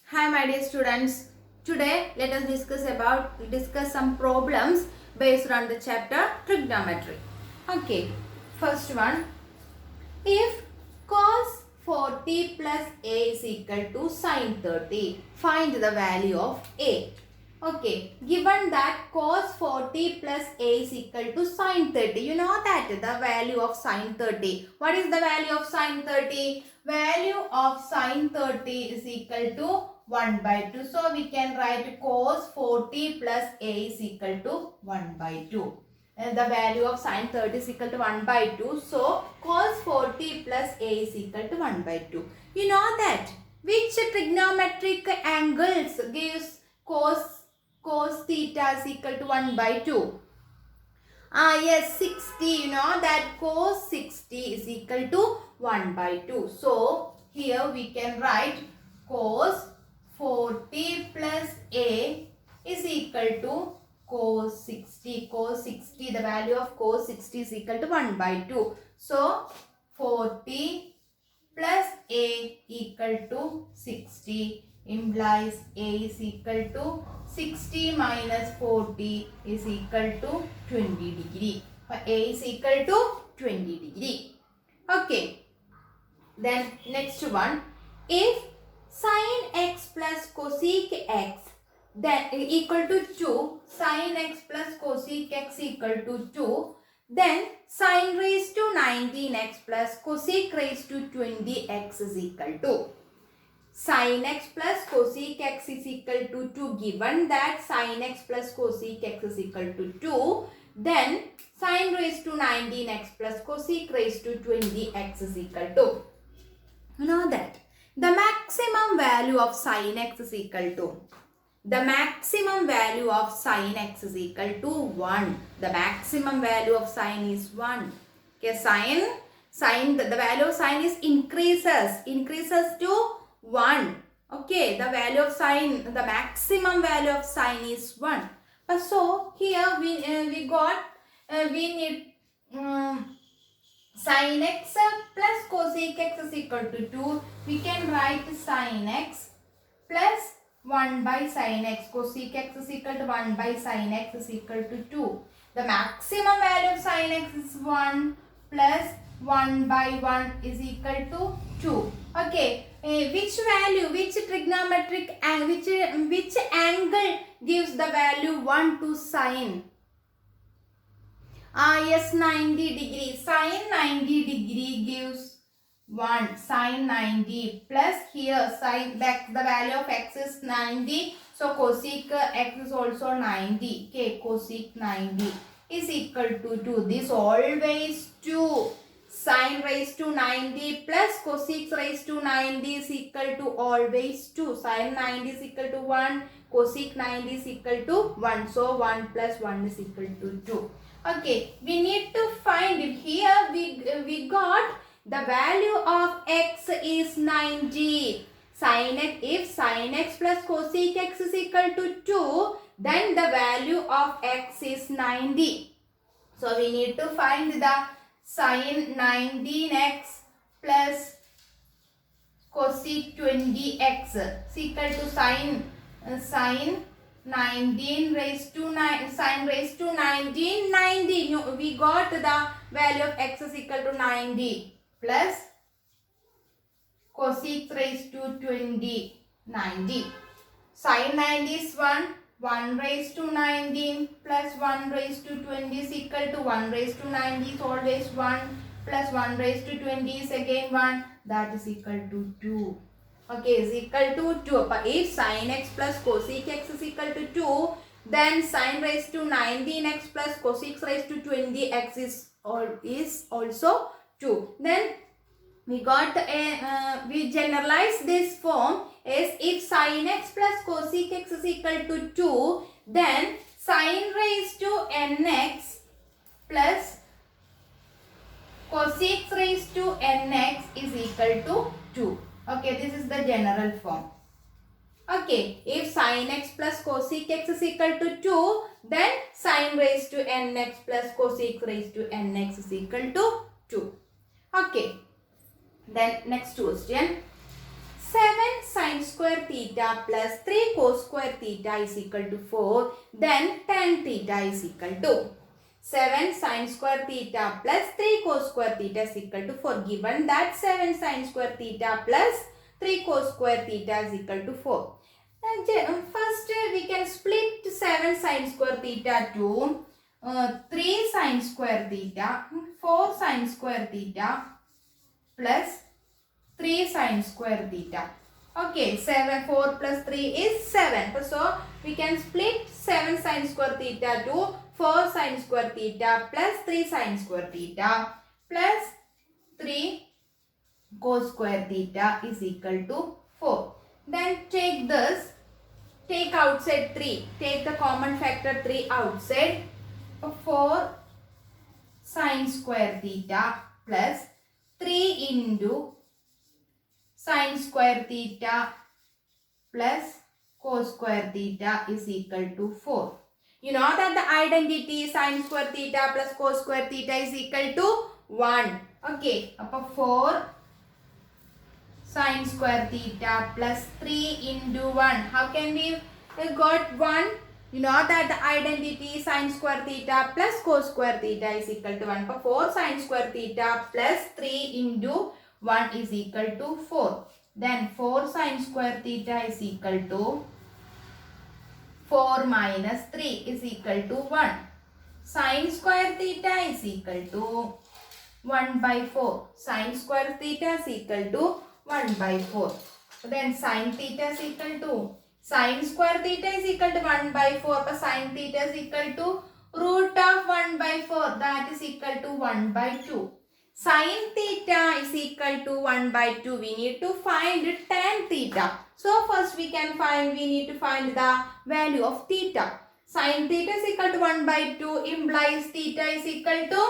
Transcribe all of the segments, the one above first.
Hi my dear students. Today let us discuss some problems based on the chapter trigonometry. Okay. First one, if cos 40 plus a is equal to sin 30, find the value of a. Okay, given that cos 40 plus a is equal to sin 30, you know that the value of sin 30. What is the value of sin 30? Value of sin 30 is equal to 1 by 2. So, we can write cos 40 plus a is equal to 1 by 2. And the value of sin 30 is equal to 1 by 2. So, cos 40 plus a is equal to 1 by 2. You know that which trigonometric angles gives cos theta is equal to 1 by 2? Yes, 60. You know that cos 60 is equal to 1 by 2. So, here we can write cos 40 plus a is equal to cos 60. Cos 60, the value of cos 60 is equal to 1 by 2. So, 40 plus a equal to 60 implies a is equal to 60 minus 40 is equal to 20 degree. A is equal to 20 degree. Okay. Then next one. If sin x plus cosec x then equal to 2, sin x plus cosec x equal to 2, then sin raised to 19x plus cosec raised to 20x is equal to. Sin x plus cosec x is equal to 2. Given that sin x plus cosec x is equal to 2, then sin raised to 19x plus cosec raised to 20x is equal to. You know that the maximum value of sin x is equal to. The maximum value of sin x is equal to 1. The maximum value of sin is 1. Okay, the value of sin is increases to 1. Okay, the value of sin, the maximum value of sin is 1. So here we need sin x plus cosec x is equal to 2. We can write sin x plus 1 by sin x. Cosec x is equal to 1 by sin x is equal to 2. The maximum value of sin x is 1 plus 1 by 1 is equal to 2. Okay. Which trigonometric angle, which angle gives the value 1 to sin? Yes, 90 degree. Sin 90 degree gives 1. Sin 90 plus here sin back the value of x is 90. So cosec x is also 90. Okay, cosec 90 is equal to 2. This always 2. Sin raised to 90 plus cosec raised to 90 is equal to always 2. Sin 90 is equal to 1. Cosec 90 is equal to 1. So 1 plus 1 is equal to 2. Okay, we need to find it. Here we got the value of x is 90. If sin x plus cosec x is equal to 2, then the value of x is 90. So we need to find the sin 19x plus cosec 20x is equal to sin 19 raised to 9, sin raised to 19, 90. We got the value of x is equal to 90 plus cosec raised to 20, 90. Sin 90 is 1. 1 raised to 19 plus 1 raised to 20 is equal to 1 raised to 90 is always 1 plus 1 raised to 20 is again 1. That is equal to 2. Okay, is equal to 2. If sin x plus cosec x is equal to 2, then sin raised to 19x plus cosec raised to 20x is also 2. Then we got we generalize this form is if sin x plus cosec x is equal to 2, then sin raised to nx plus cosec raised to nx is equal to 2. Okay, this is the general form. Okay, if sin x plus cosec x is equal to 2, then sin raised to nx plus cosec raised to nx is equal to 2. Okay. Then next question. 7 sin square theta plus 3 cos square theta is equal to 4. Then tan theta is equal to 7 sin square theta plus 3 cos square theta is equal to 4. Given that 7 sin square theta plus 3 cos square theta is equal to 4. First we can split 7 sin square theta to 3 sin square theta, 4 sin square theta plus 3 sin square theta. Okay, 4 plus 3 is 7. So we can split 7 sin square theta to 4 sin square theta plus 3 sin square theta plus 3 cos square theta is equal to 4. Then take this, take outside 3, take the common factor 3 outside. 4 sin square theta plus 3 into sin square theta plus cos square theta is equal to 4. You know that the identity sin square theta plus cos square theta is equal to 1. Okay, 4 sin square theta plus 3 into 1. How can we got 1? You know that the identity sin square theta plus cos square theta is equal to 1. 4 sin square theta plus 3 into 1 is equal to 4. Then 4 sin square theta is equal to 4 minus 3 is equal to 1. Sin square theta is equal to 1 by 4. Sin square theta is equal to 1 by 4. Then sin theta is equal to, sin square theta is equal to 1 by 4. But sin theta is equal to root of 1 by 4. That is equal to 1 by 2. Sin theta is equal to 1 by 2. We need to find tan theta. So first we need to find the value of theta. Sin theta is equal to 1 by 2 implies theta is equal to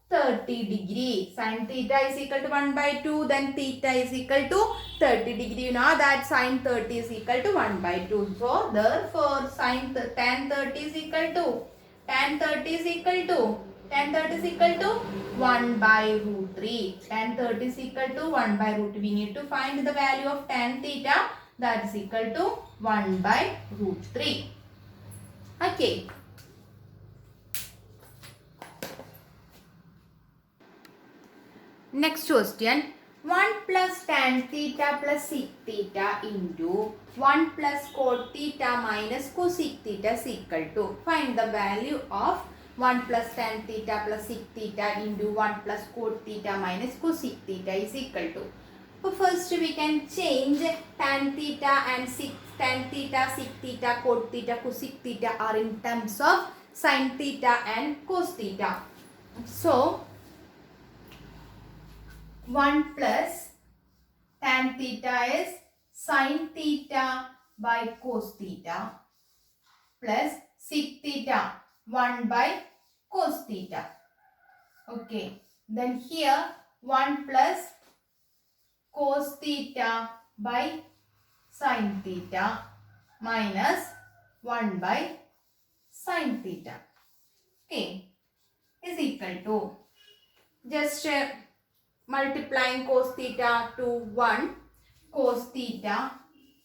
30 degree. Sin theta is equal to 1 by 2, then theta is equal to 30 degree. You know that sin 30 is equal to 1 by 2. So therefore tan 30 is equal to, tan 30 is equal to 1 by root 3. Tan 30 is equal to 1 by root 3. We need to find the value of tan theta, that is equal to 1 by root 3. Okay. Next question. 1 plus tan theta plus sec theta into 1 plus cot theta minus cosec theta is equal to. Find the value of 1 plus tan theta plus sec theta into 1 plus cot theta minus cosec theta is equal to. So first we can change tan theta and sec theta, cot theta, cosec theta are in terms of sin theta and cos theta. So 1 plus tan theta is sin theta by cos theta plus sec theta 1 by cos theta. Okay. Then here 1 plus cos theta by sin theta minus 1 by sin theta. Okay. Is equal to, just multiplying cos theta to 1, cos theta,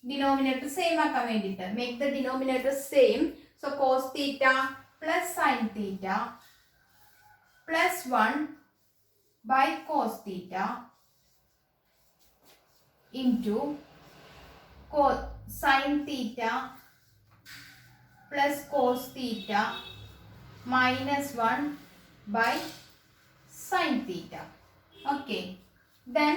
denominator same ആക്കാൻ വേണ്ടിയിട്ട്, make the denominator same. So cos theta plus sin theta plus 1 by cos theta into sin theta plus cos theta minus 1 by sin theta. Okay. Then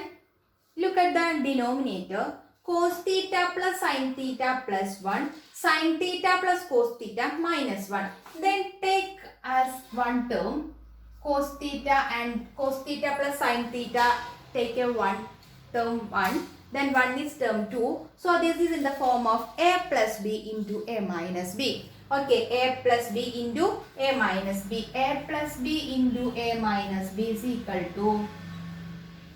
look at the denominator. Cos theta plus sin theta plus 1. Sin theta plus cos theta minus 1. Then take as one term. Cos theta plus sin theta, take a one term 1. Then 1 is term 2. So this is in the form of a plus b into a minus b. Okay, a plus b into a minus b. A plus b into a minus b is equal to,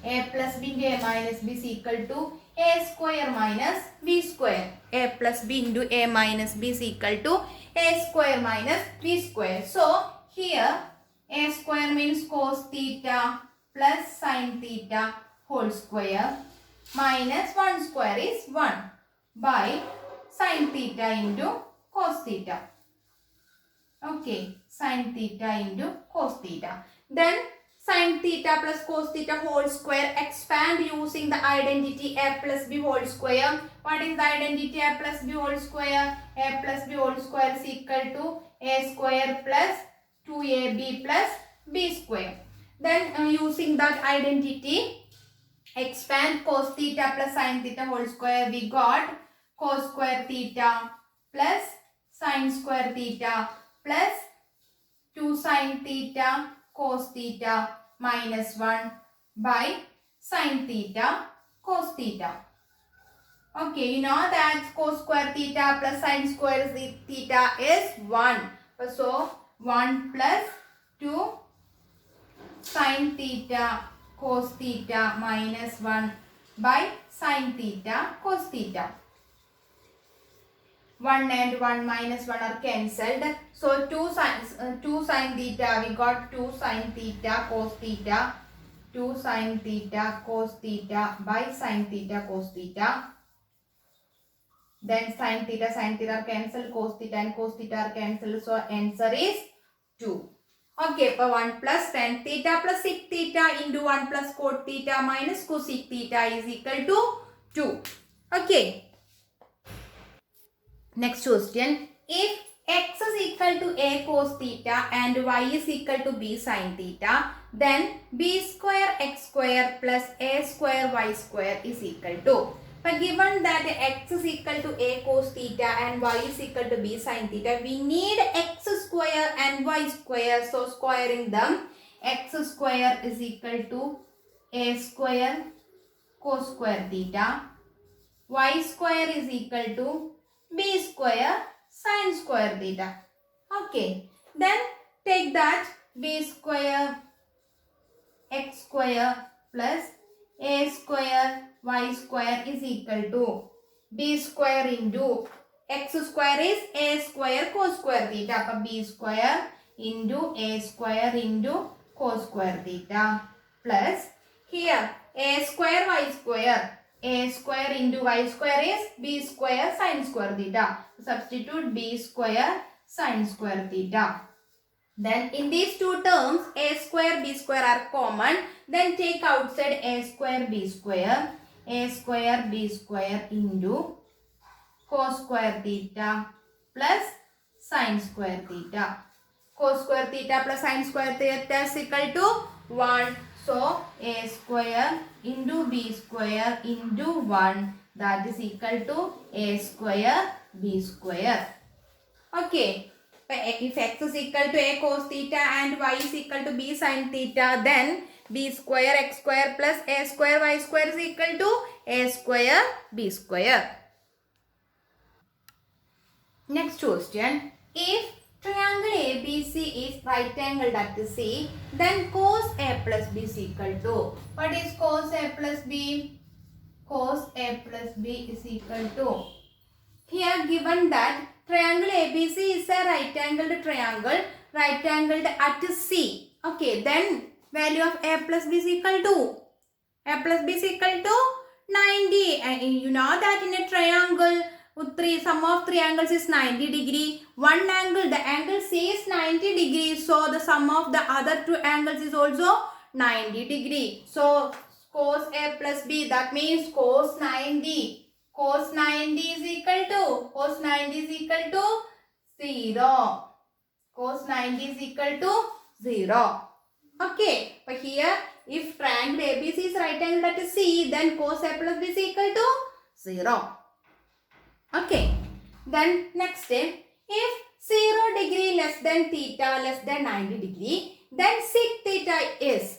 a plus b into a minus b is equal to a square minus b square. A plus b into a minus b is equal to a square minus b square. So here a square means cos theta plus sin theta whole square minus 1 square is 1 by sin theta into cos theta. Okay, sin theta into cos theta. Then sin theta plus cos theta whole square, expand using the identity a plus b whole square. What is the identity a plus b whole square? A plus b whole square is equal to a square plus 2ab plus b square. Then using that identity, expand cos theta plus sin theta whole square, we got cos square theta plus sin square theta plus 2 sin theta cos theta minus 1 by sin theta cos theta. Okay, you know that cos square theta plus sin square theta is 1. So 1 plus 2 sin theta cos theta minus 1 by sin theta cos theta. 1 and 1 minus 1 are cancelled. So 2 sin theta, we got 2 sin theta cos theta, 2 sin theta cos theta by sin theta cos theta. Then sin theta are cancelled, cos theta and cos theta are cancelled. So answer is 2. Okay, for 1 plus tan theta plus sec theta into 1 plus cot theta minus cosec theta is equal to 2. Okay. Next question. If x is equal to a cos theta and y is equal to b sin theta, then b square x square plus a square y square is equal to. But given that x is equal to a cos theta and y is equal to b sin theta, we need x square and y square. So squaring them, x square is equal to a square cos square theta, y square is equal to b square sin square theta. Okay, then take that b square x square plus a square y square is equal to b square into x square is a square cos square theta. B square into a square into cos square theta plus here a square y square. A square into y square is b square sin square theta. Substitute b square sin square theta. Then in these two terms, a square b square are common. Then take outside a square b square. A square b square into cos square theta plus sin square theta. Cos square theta plus sin square theta is equal to 1. So a square into b square into 1, that is equal to a square b square. Okay. If x is equal to a cos theta and y is equal to b sin theta, then b square x square plus a square y square is equal to a square b square. Next question. If triangle ABC is right angled at C, then cos A plus B is equal to. What is cos A plus B? Cos A plus B is equal to. Here given that triangle ABC is a right angled triangle, right angled at C. Okay, then value of A plus B is equal to. A plus B is equal to 90. And you know that in a triangle, sum of three angles is 90 degree. One angle, the angle C is 90 degree. So the sum of the other two angles is also 90 degree. So cos A plus B, that means cos 90. Cos 90 is equal to, cos 90 is equal to 0. Cos 90 is equal to 0. Okay, but here if triangle ABC is right angled at C, then cos A plus B is equal to 0. Okay, then next step, if 0 degree less than theta less than 90 degree, then sec theta is.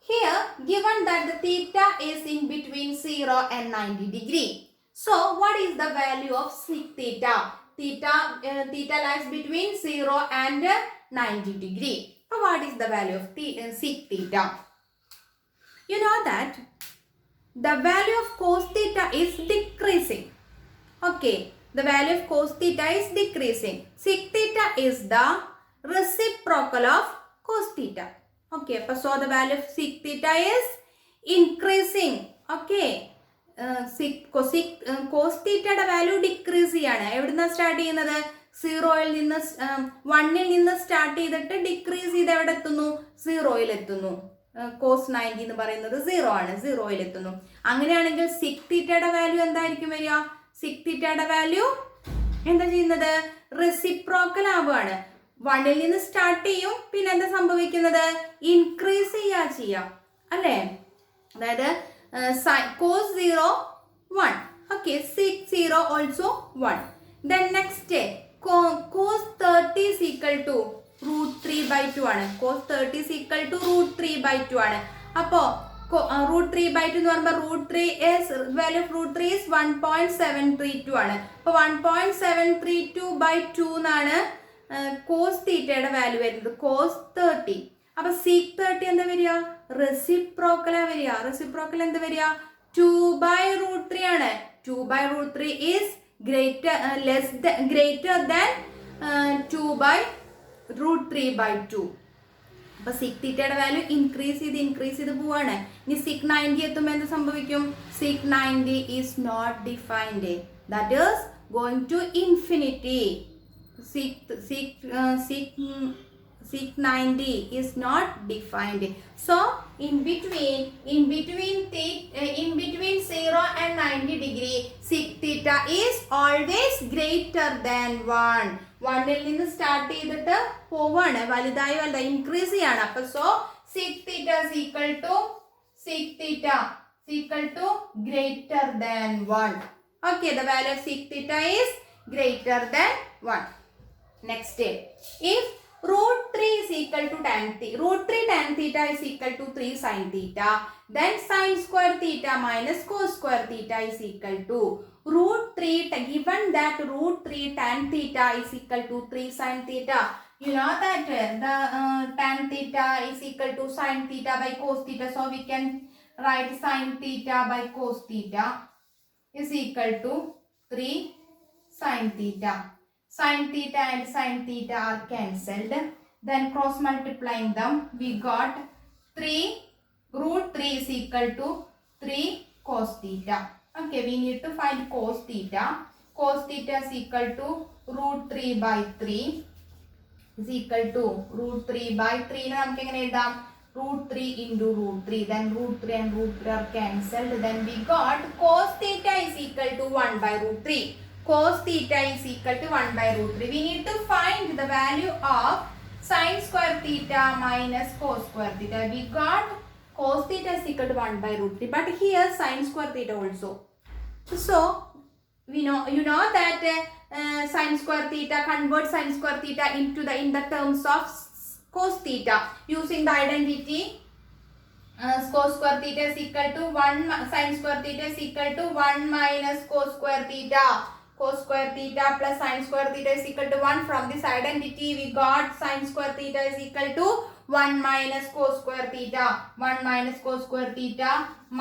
Here, given that the theta is in between 0 and 90 degree. So, what is the value of sec theta? Theta lies between 0 and 90 degree. So, what is the value of sec theta? You know that the value of cos theta is decreasing. Okay, the value of cos theta is decreasing. Sec theta is the reciprocal of cos theta. Okay, so the value of sec theta is increasing. Okay cos തീറ്റയുടെ value decrease ചെയ്യാണ്. എവിടുന്നാ start ചെയ്യുന്നത്? സീറോയിൽ നിന്ന് 1ൽ നിന്ന് start ചെയ്തിട്ട് decrease ചെയ്ത് എവിടെ എത്തുന്നു? സീറോയിൽ എത്തുന്നു. കോസ് 90 എന്ന് പറയുന്നത് 0 ആണ്, സീറോയിൽ എത്തുന്നു. അങ്ങനെയാണെങ്കിൽ സിക് തീറ്റയുടെ വാല്യൂ എന്തായിരിക്കും വരിക? സിക് തീറ്റയുടെ വാല്യൂ എന്താ ചെയ്യുന്നത്? റെസിപ്രോക്കൽ ആവുകയാണ്. 1ൽ നിന്ന് സ്റ്റാർട്ട് ചെയ്യും, പിന്നെ എന്താ സംഭവിക്കുന്നത്? ഇൻക്രീസ് ചെയ്യാം അല്ലേ? അതായത് cos 0 1. Okay, sec 0 also 1. Then next cos 30 is equal to root 3 by 2 ആണ്. cos 30 is equal to root 3 by 2 ആണ്. അപ്പോൾ root 3 by 2 എന്ന് പറയുമ്പോൾ root 3 is value of root 3 is 1.732 ആണ്. അപ്പോൾ 1.732 by 2 എന്നാണ് cos തീറ്റയുടെ വാല്യൂ വരുന്നത്. cos 30. അപ്പൊ sec 30 എന്താ വരിക? റെസിപ്രോക്കലാ വരിക. റെസിപ്രോക്കൽ എന്താ വരിക? 2 by root 3 ആണ്. 2 by root 3 is greater than 2 by root 3 by 2. അപ്പൊ സിക് തീറ്റയുടെ വാല്യൂ ഇൻക്രീസ് ചെയ്ത് പോവാണ്. ഇനി സിക് 90 എത്തുമ്പോൾ എന്ത് സംഭവിക്കും? സിക് 90 is not defined. That is going to infinity. Sec 90 is not defined. So in between 0 and 90 degree, sec theta is always greater than 1. 1ൽ നിന്ന് സ്റ്റാർട്ട് ചെയ്തിട്ട് പോവാണ്, വലുതായി ഇൻക്രീസ് ചെയ്യാണ്. അപ്പൊ so sec theta is equal to greater than 1. Okay, the value of sec theta is greater than 1. Next, if root 3 is equal to root 3 tan theta is equal to 3 sin theta, then sin square theta minus cos square theta is equal to root 3, given that root 3 tan theta is equal to 3 sin theta. You know that the tan theta is equal to sin theta by cos theta, so we can write sin theta by cos theta is equal to 3 sin theta. Sin theta and sin theta are cancelled. Then cross multiplying them, we got 3 root 3 is equal to 3 cos theta. Okay, we need to find cos theta. Cos theta is equal to root 3 by 3 is equal to root 3 by 3. Now, we can root 3 into root 3. Then root 3 and root 3 are cancelled. Then we got cos theta is equal to 1 by root 3. Cos theta is equal to 1 by root 3. We need to find the value of sin square theta minus cos square theta. We got cos theta is equal to 1 by root 3. But here sin square theta also. So, you know that sin square theta, convert sin square theta into in the terms of cos theta using the identity. Cos square theta is equal to 1, sin square theta is equal to 1 minus cos square theta. Cos square theta plus sin square theta is equal to 1. From this identity, we got sin square theta is equal to 1 minus cos square theta. 1 minus cos square theta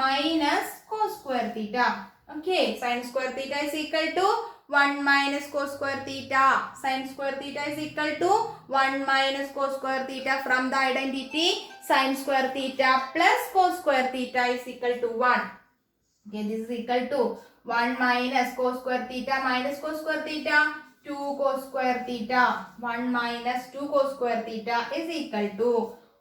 minus cos square theta. Okay, sin square theta is equal to 1 minus cos square theta. Sin square theta is equal to 1 minus cos square theta. From the identity, sin square theta plus cos square theta is equal to 1. Okay, this is equal to 1 minus cos square theta minus cos square theta, 2 cos square theta. 1 minus 2 cos square theta is equal to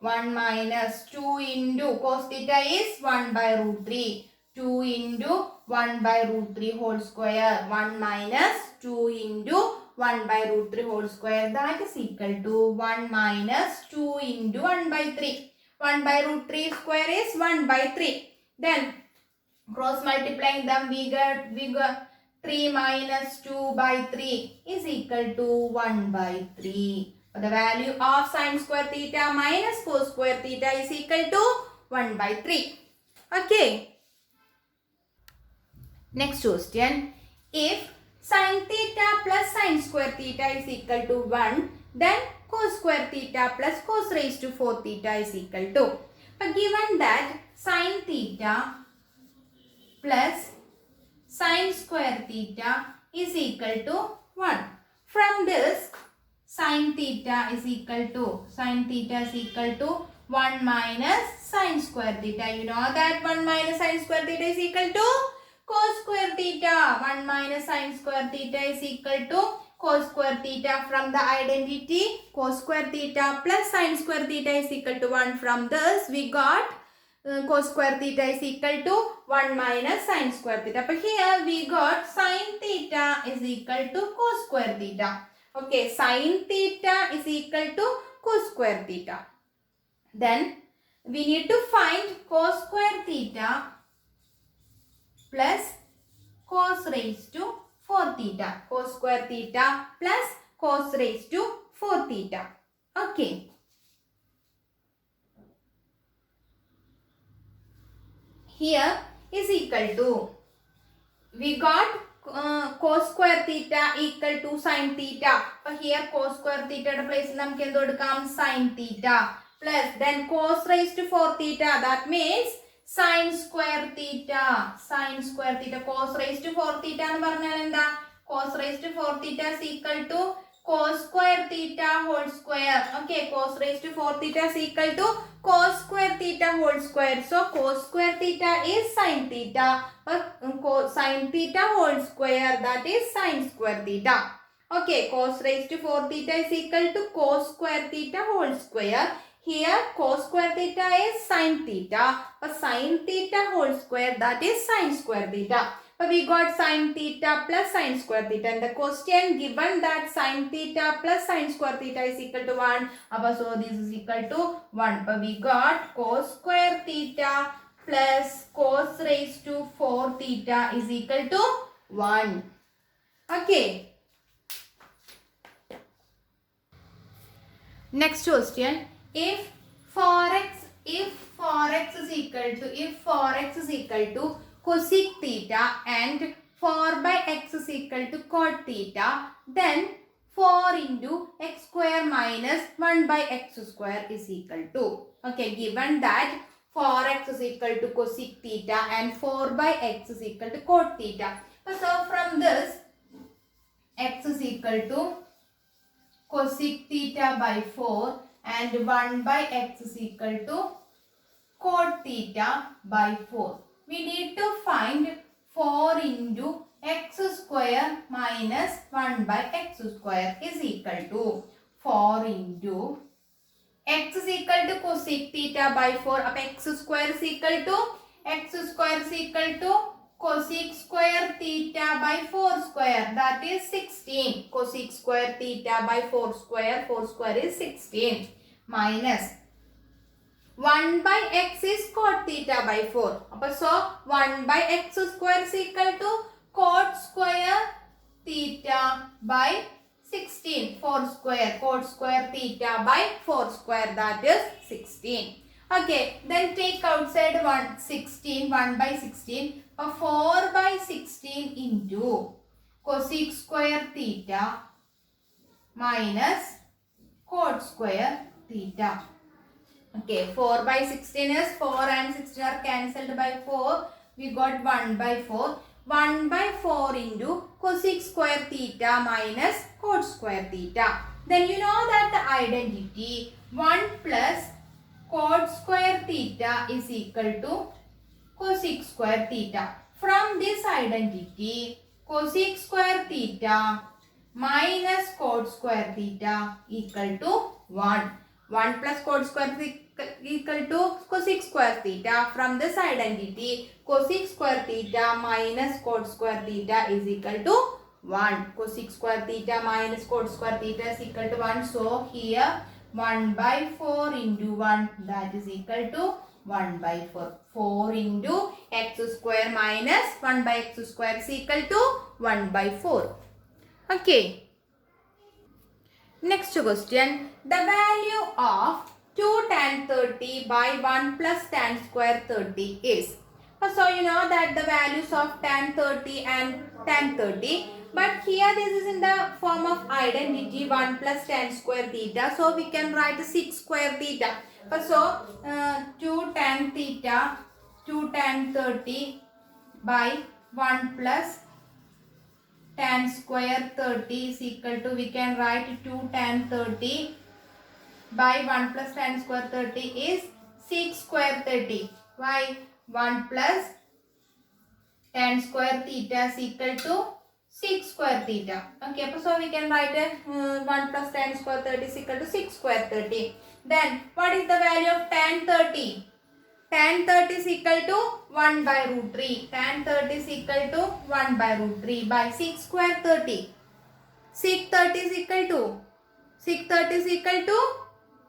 1 minus 2 into cos theta is 1 by root 3. 2 into 1 by root 3 whole square. 1 minus 2 into 1 by root 3 whole square. That is equal to 1 minus 2 into 1 by 3. 1 by root 3 square is 1 by 3. Then cross multiplying them, we got 3 minus 2 by 3 is equal to 1 by 3. The value of sin square theta minus cos square theta is equal to 1 by 3. Okay. Next question. If sin theta plus sin square theta is equal to 1, then cos square theta plus cos raised to 4 theta is equal to. But given that sin theta plus sin square theta is equal to 1. From this, sin theta is equal to 1 minus sine square theta. You know that 1 minus sine square theta is equal to cos square theta. 1 minus sine square theta is equal to cos square theta. From the identity cos square theta plus sine square theta is equal to 1. From this we got cos square theta is equal to 1 minus sine square theta. But here we got sine theta is equal to cos square theta. Okay, sine theta is equal to cos square theta. Then we need to find cos square theta plus cos raised to 4 theta. Cos square theta plus cos raised to 4 theta. Okay. Here is equal to, we got cos square theta equal to sin theta. But here cos square theta place namukku endu edukam sin theta plus then cos raised to 4 theta, that means sin square theta. Sin square theta, cos raised to 4 theta ennu parnal enda, cos raised to 4 theta is equal to cos square theta whole square. Okay, cos raised to 4 theta is equal to cos square theta whole square. So cos square theta is sin theta, but sin theta whole square, that is sin square theta. Okay, cos raised to 4 theta is equal to cos square theta whole square. Here cos square theta is sin theta, but sin theta whole square, that is sin square theta. But we got sin theta plus sin square theta. In the question given that sin theta plus sin square theta is equal to 1. So this is equal to 1. But we got cos square theta plus cos raised to 4 theta is equal to 1. Okay. Next question. If 4x is equal to cosec theta and 4 by x is equal to cot theta, then 4 into x square minus 1 by x square is equal to. Okay, given that 4x is equal to cosec theta and 4 by x is equal to cot theta. So from this, x is equal to cosec theta by 4 and 1 by x is equal to cot theta by 4. We need to find 4 into x square minus 1 by x square is equal to 4 into x is equal to cosec theta by 4. Up x square is equal to cosec square theta by 4 square, that is 16. Cosec square theta by 4 square is 16, minus 1 by x is cot theta by 4. So 1 by x square is equal to cot square theta by 16. 4 square, cot square theta by 4 square, that is 16. Okay, then take outside 1 by 16. 4 by 16 into cosec square theta minus cot square theta. Okay, 4 by 16 is 4 and 16 are cancelled by 4. We got 1 by 4. 1 by 4 into cosec square theta minus cot square theta. Then you know that the identity 1 plus cot square theta is equal to cosec square theta. From this identity, cosec square theta minus cot square theta equal to 1. 1 plus cot square equal to cosec square theta. From this identity, cosec square theta minus cot square theta is equal to 1. Cosec square theta minus cot square theta is equal to 1. So here 1 by 4 into 1, that is equal to 1 by 4. 4 into x square minus 1 by x square is equal to 1 by 4. Okay. Next question. The value of 2 tan 30 by 1 plus tan square 30 is. So you know that the values of tan 30 and tan 30. But here this is in the form of identity 1 plus tan square theta. So we can write 6 square theta. So 2 tan theta, 2 tan 30 by 1 plus tan square 30 is equal to, we can write 2 tan 30 by 1 plus tan square 30 is sec square 30. Why? 1 plus tan square theta is equal to sec square theta. Okay, so we can write 1 plus tan square 30 is equal to sec square 30. Then what is the value of tan 30? Tan 30 is equal to 1 by root 3. Tan 30 is equal to 1 by root 3 by sec square 30. Sec 30 is equal to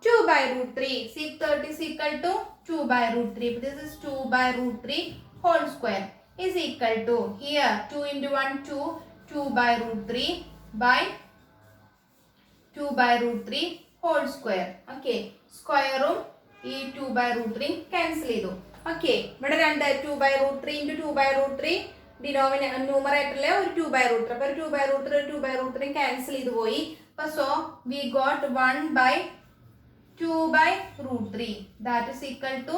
2 by root 3. Sec 30 is equal to 2 by root 3. This is 2 by root 3 whole square is equal to, here 2 into 1 2, 2 by root 3 by 2 by root 3 whole square. Okay, square ഈ 2 by root 3 cancel ചെയ്തു. Okay, ഇവിടെ 2 by root 3 into 2 by root 3 ന്യൂമറേറ്ററിലെ ഒരു 2 by root 3. അപ്പോൾ 2 by root 3 2 by root 3 cancel ചെയ്തു പോയി. അപ്പോൾ so we got 1 by 2 by root 3 that is equal to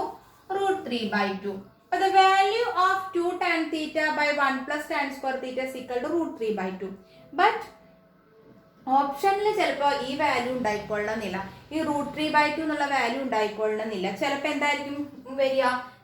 root 3 by 2. But the value of 2 tan theta by 1 plus tan square theta is equal to root 3 by 2. But ഓപ്ഷനിൽ ചിലപ്പോൾ ഈ value ഉണ്ടായിക്കൊള്ളണമെന്നില്ല, ഈ root 3 by 2 എന്നുള്ള value ഉണ്ടായിക്കൊള്ളണമെന്നില്ല. ചിലപ്പോൾ എന്തായിരിക്കും വരിക,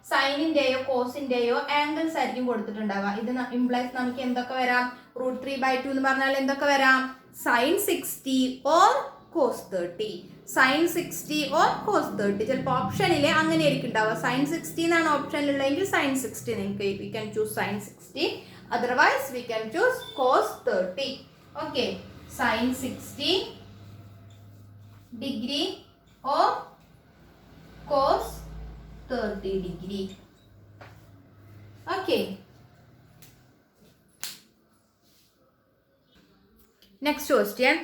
സൈനിൻ്റെയോ കോസിൻ്റെയോ angles ആയിരിക്കും കൊടുത്തിട്ടുണ്ടാവുക. ഇത് ഇംപ്ലൈസ് നമുക്ക് എന്തൊക്കെ വരാം, റൂട്ട് 3 by 2 എന്ന് പറഞ്ഞാൽ എന്തൊക്കെ വരാം, sin 60 or cos 30. sin 60 or cos 30 ചിലപ്പോൾ ഓപ്ഷനിൽ അങ്ങനെ ആയിരിക്കും ഉണ്ടാവുക. sin 60 എന്നാണ് ഓപ്ഷനിലുള്ളതെങ്കിൽ sin 60 നിങ്ങൾക്ക് we can choose sin 60, otherwise we can choose cos 30. Okay, sin 60 degree or cos 30 degree. Okay, next question.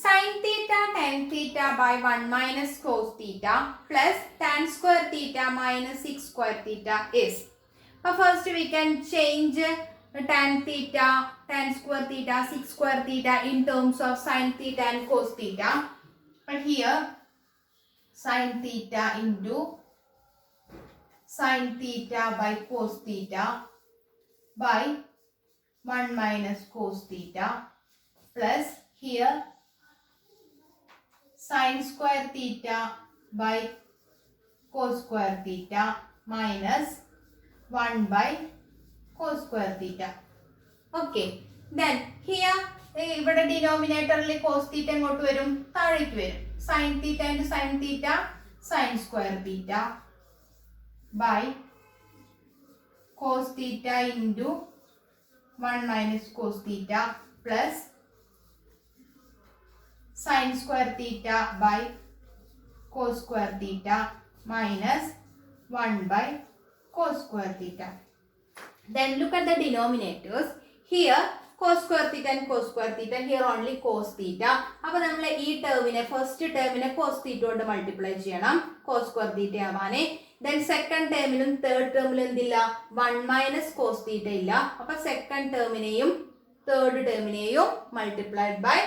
Sin theta tan theta by 1 minus cos theta plus tan square theta minus sec square theta is. First we can change tan theta, tan square theta, sec square theta in terms of sin theta and cos theta. But here sin theta into sin theta by cos theta by 1 minus cos theta plus here sin square theta by cos square theta minus 1 by cos square theta. Okay, then here ഇവിടെ ഡിനോമിനേറ്ററിൽ cos theta എങ്ങോട്ട് വരും, താഴേക്ക് വരും. sin theta into sin theta sin square theta by cos theta into 1 minus cos theta plus sin square theta by cos square theta minus 1 by cos square theta. Then look at the denominators. Here cos square theta and cos square theta, here only cos theta. അപ്പോൾ നമ്മൾ ഈ ടേമിനെ first ടേമിനെ cos theta കൊണ്ട് multiply ചെയ്യണം cos square theta ആവാനേ. then second ടേമിലും തേർഡ് ടേമിലും എന്തില്ല, 1 minus cos theta ഇല്ല. അപ്പോൾ സെക്കൻഡ് ടേമിനെയും തേർഡ് ടേമിനെയും multiplied by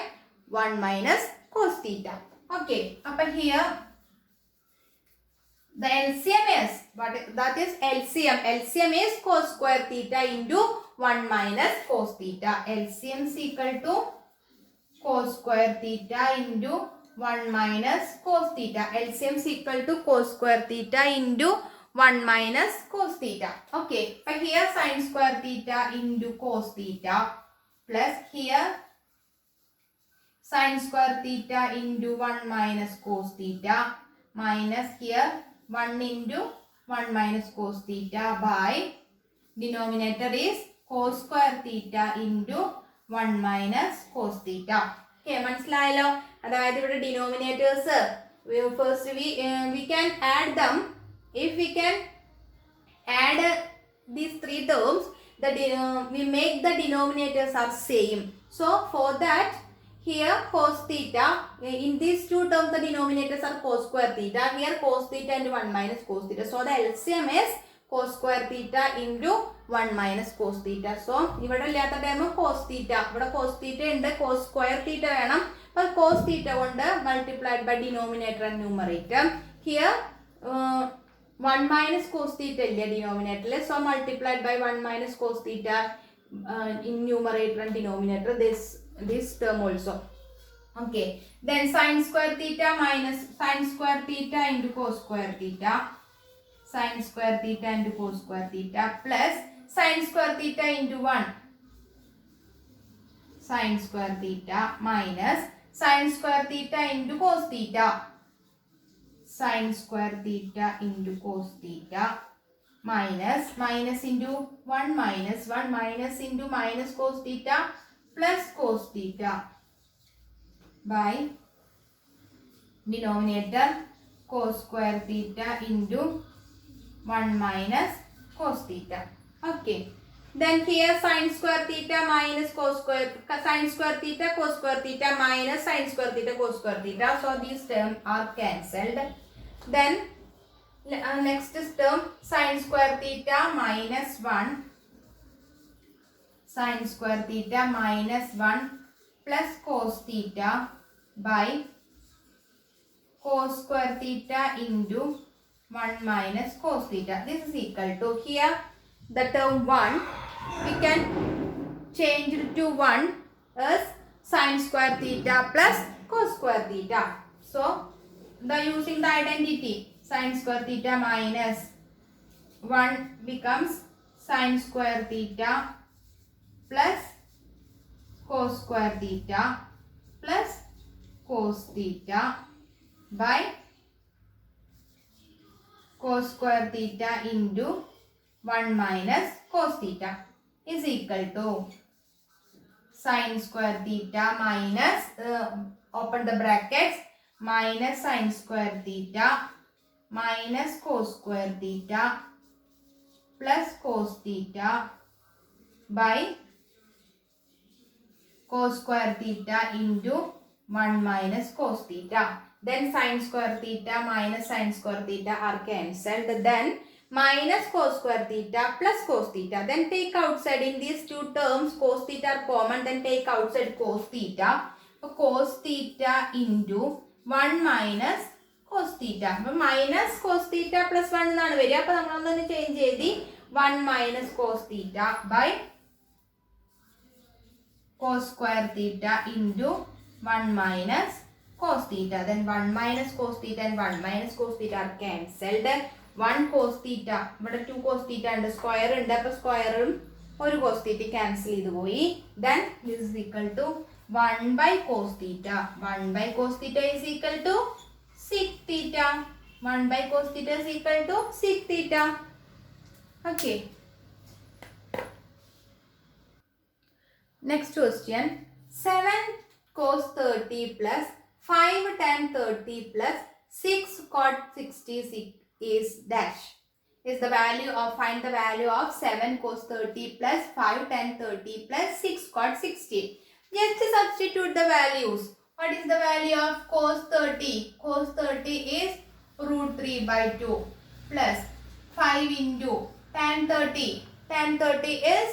1 minus cos theta. Okay, അപ്പോൾ here the LCM is, that is LCM is cos square theta into 1 minus cos theta. LCM is equal to cos square theta into 1 minus cos theta. LCM is equal to cos square theta into 1 minus cos theta. Okay, but here sin square theta into cos theta plus here sin square theta into 1 minus cos theta minus here 1 into 1 minus cos theta by denominator is cos square theta into 1 minus cos theta. Okay, മനസ്സിലായല്ലോ. അതായത് ഇവിടെ denominators first we can add them. If we can add these three terms, we make the denominators are same. So for that, here cos theta, in these two terms the denominators are cos square theta. Here cos theta into 1 minus cos theta. So the LCM is cos square theta into 1 minus cos theta. So ഇവിടെ ഇല്ലാത്ത time cos theta, ഇവിടെ cos theta ഉണ്ട്, cos square theta വേണം. അപ്പോൾ cos theta കൊണ്ട് multiplied by denominator and numerator. Here 1 minus cos theta ഇല്ല denominator. So multiplied by 1 minus cos theta in numerator and denominator, this term also. Okay, then sine square theta minus sine square theta into cos square theta, sine square theta into cos square theta plus sine square theta into 1, sine square theta minus sine square theta into cos theta, sine square theta into cos theta minus into 1 minus into minus cos theta plus cos theta by denominator cos square theta into 1 minus cos theta. Okay. Then here sine square theta minus cos square, sine square theta cos square theta minus sine square theta cos square theta. So these terms are cancelled. Then next term sine square theta minus 1, sine square theta minus 1 plus cos theta by cos square theta into 1 minus cos theta. This is equal to, here the term 1 we can change it to 1 as sine square theta plus cos square theta. So using the identity sine square theta minus 1 becomes sine square theta plus cos square theta plus cos theta by cos square theta into 1 minus cos theta is equal to sine square theta minus open the brackets minus sine square theta minus cos square theta plus cos theta by cos square theta into 1 minus cos theta. Then sine square theta minus sine square theta are cancelled. Then minus cos square theta plus cos theta. Then take outside, in these two terms cos theta are common. Then take outside cos theta. So cos theta into 1 minus cos theta. Minus cos theta plus 1 എന്നാണ് വരിക. അപ്പോൾ നമ്മളൊന്ന് change ചെയ്തി 1 minus cos theta by cos square theta into 1 minus cos theta. Then 1 minus cos theta and 1 minus cos theta are cancelled. 1 cos theta, ഇവിടെ 2 cos theta ഉണ്ട്, square ഉണ്ട്, അപ്പോൾ സ്ക്വയറും ഒരു cos theta ക്യാൻസൽ ചെയ്ത് പോയി. Then this is equal to 1 by cos theta. 1 by cos theta is equal to sec theta. 1 by cos theta is equal to sec theta. Okay. Next question. 7 cos 30 plus 5 tan 30 plus 6 cot 60 is dash. Is the value of, find the value of 7 cos 30 plus 5 tan 30 plus 6 cot 60. Just substitute the values. What is the value of cos 30? Cos 30 is root 3 by 2 plus 5 into tan 30. Tan 30 is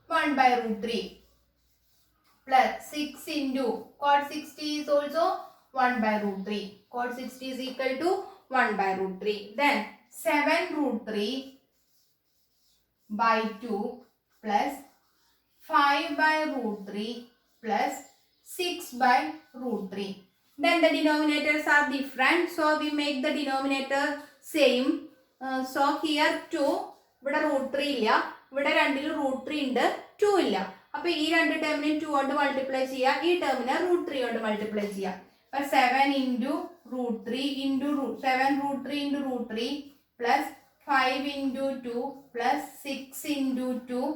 1 by root 3 plus 6 into cot 60 is also 1 by root 3. Cot 60 is equal to 1 by root 3. Then 7 root 3 by 2 plus 5 by root 3 plus 6 by root 3. Then the denominators are different. So we make the denominator same. So here 2, ഇവിടെ root 3 ഇല്ല, ഇവിടെ രണ്ടിൽ root 3 ഉണ്ട്, 2 ഇല്ല. അപ്പോൾ ഈ രണ്ട് ടേമിനെ 2 കൊണ്ട് മൾട്ടിപ്ലൈ ചെയ്യുക, ഈ ടേമിനെ root 3 കൊണ്ട് മൾട്ടിപ്ലൈ ചെയ്യുക. അപ്പോൾ 7 into root 3 into 7 root 3 into root 3 plus 5 into 2 plus 6 into 2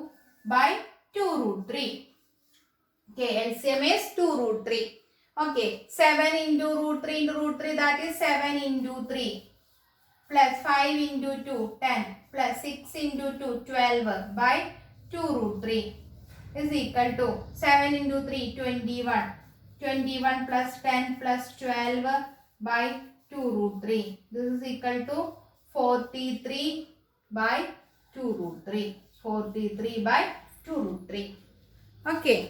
by 2 root 3. Okay, LCM is 2 root 3. Okay, 7 into root 3 into root 3, that is 7 into 3 plus 5 into 2 10 plus 6 into 2 12 by 2 root 3 is equal to 7 into 3 21. 21 plus 10 plus 12 by 2 root 3. This is equal to 43 by 2 root 3. 43 by 2 root 3. Okay.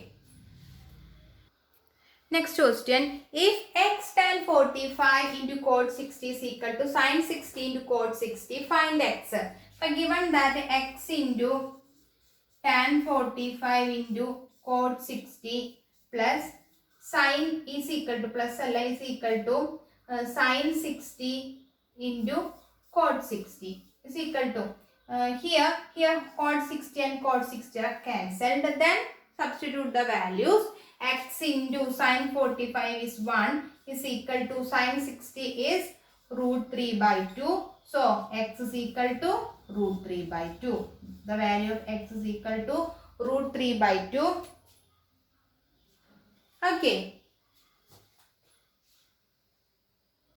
Next question. If x tan 45 into cot 60 is equal to sin 60 into cot 60, find x. So given that x into tan 45 into cot 60 plus sine is equal to plus li is equal to sine 60 into cot 60 is equal to here cot 60 and cot 60 are cancelled. Then substitute the values. X into sine 45 is 1 is equal to sine 60 is root 3 by 2. So x is equal to root 3 by 2. The value of x is equal to root 3 by 2. Okay.